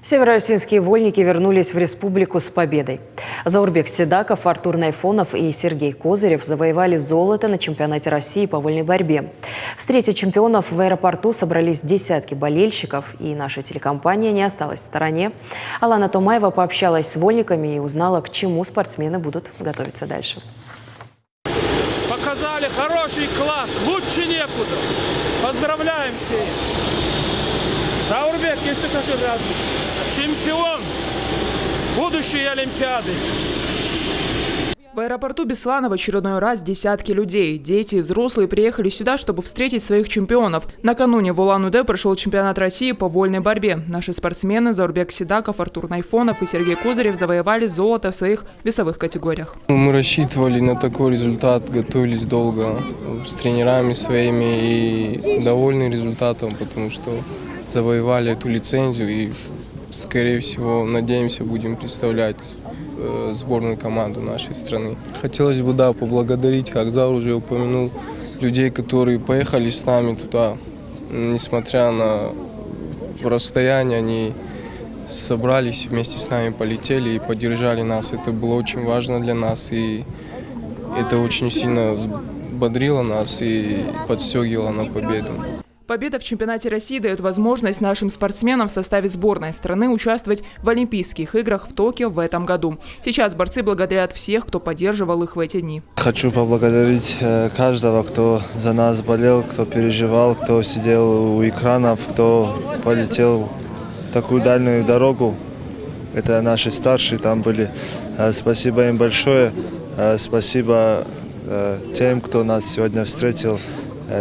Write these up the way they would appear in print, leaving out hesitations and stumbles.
Северо-осетинские вольники вернулись в республику с победой. Заурбек Седаков, Артур Найфонов и Сергей Козырев завоевали золото на чемпионате России по вольной борьбе. Встретить чемпионов в аэропорту собрались десятки болельщиков, и наша телекомпания не осталась в стороне. Алана Томаева пообщалась с вольниками и узнала, к чему спортсмены будут готовиться дальше. Показали хороший класс, лучше некуда. Поздравляем всех. Заурбек, если хочу сразу. Чемпион будущей Олимпиады. В аэропорту Беслана в очередной раз десятки людей. Дети и взрослые приехали сюда, чтобы встретить своих чемпионов. Накануне в Улан-Удэ прошел чемпионат России по вольной борьбе. Наши спортсмены Заурбек Седаков, Артур Найфонов и Сергей Козырев завоевали золото в своих весовых категориях. Мы рассчитывали на такой результат, готовились долго с тренерами своими и довольны результатом, потому что завоевали эту лицензию и, скорее всего, надеемся, будем представлять сборную команду нашей страны. Хотелось бы, поблагодарить, как Заур уже упомянул, людей, которые поехали с нами туда, несмотря на расстояние, они собрались вместе с нами, полетели и поддержали нас. Это было очень важно для нас, и это очень сильно бодрило нас и подстегивало на победу. Победа в чемпионате России дает возможность нашим спортсменам в составе сборной страны участвовать в Олимпийских играх в Токио в этом году. Сейчас борцы благодарят всех, кто поддерживал их в эти дни. Хочу поблагодарить каждого, кто за нас болел, кто переживал, кто сидел у экранов, кто полетел такую дальнюю дорогу. Это наши старшие там были. Спасибо им большое. Спасибо тем, кто нас сегодня встретил.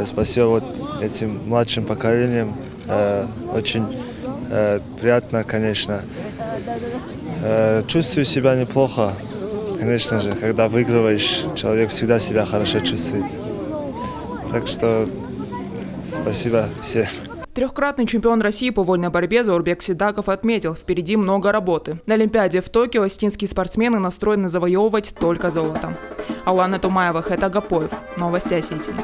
Спасибо этим младшим поколением. Очень приятно, конечно. Чувствую себя неплохо. Конечно же, когда выигрываешь, человек всегда себя хорошо чувствует. Так что спасибо всем. Трехкратный чемпион России по вольной борьбе Заурбек Седаков отметил, впереди много работы. На Олимпиаде в Токио осетинские спортсмены настроены завоевывать только золото. Алана Томаева, Хета Гапоев. Новости Осетии.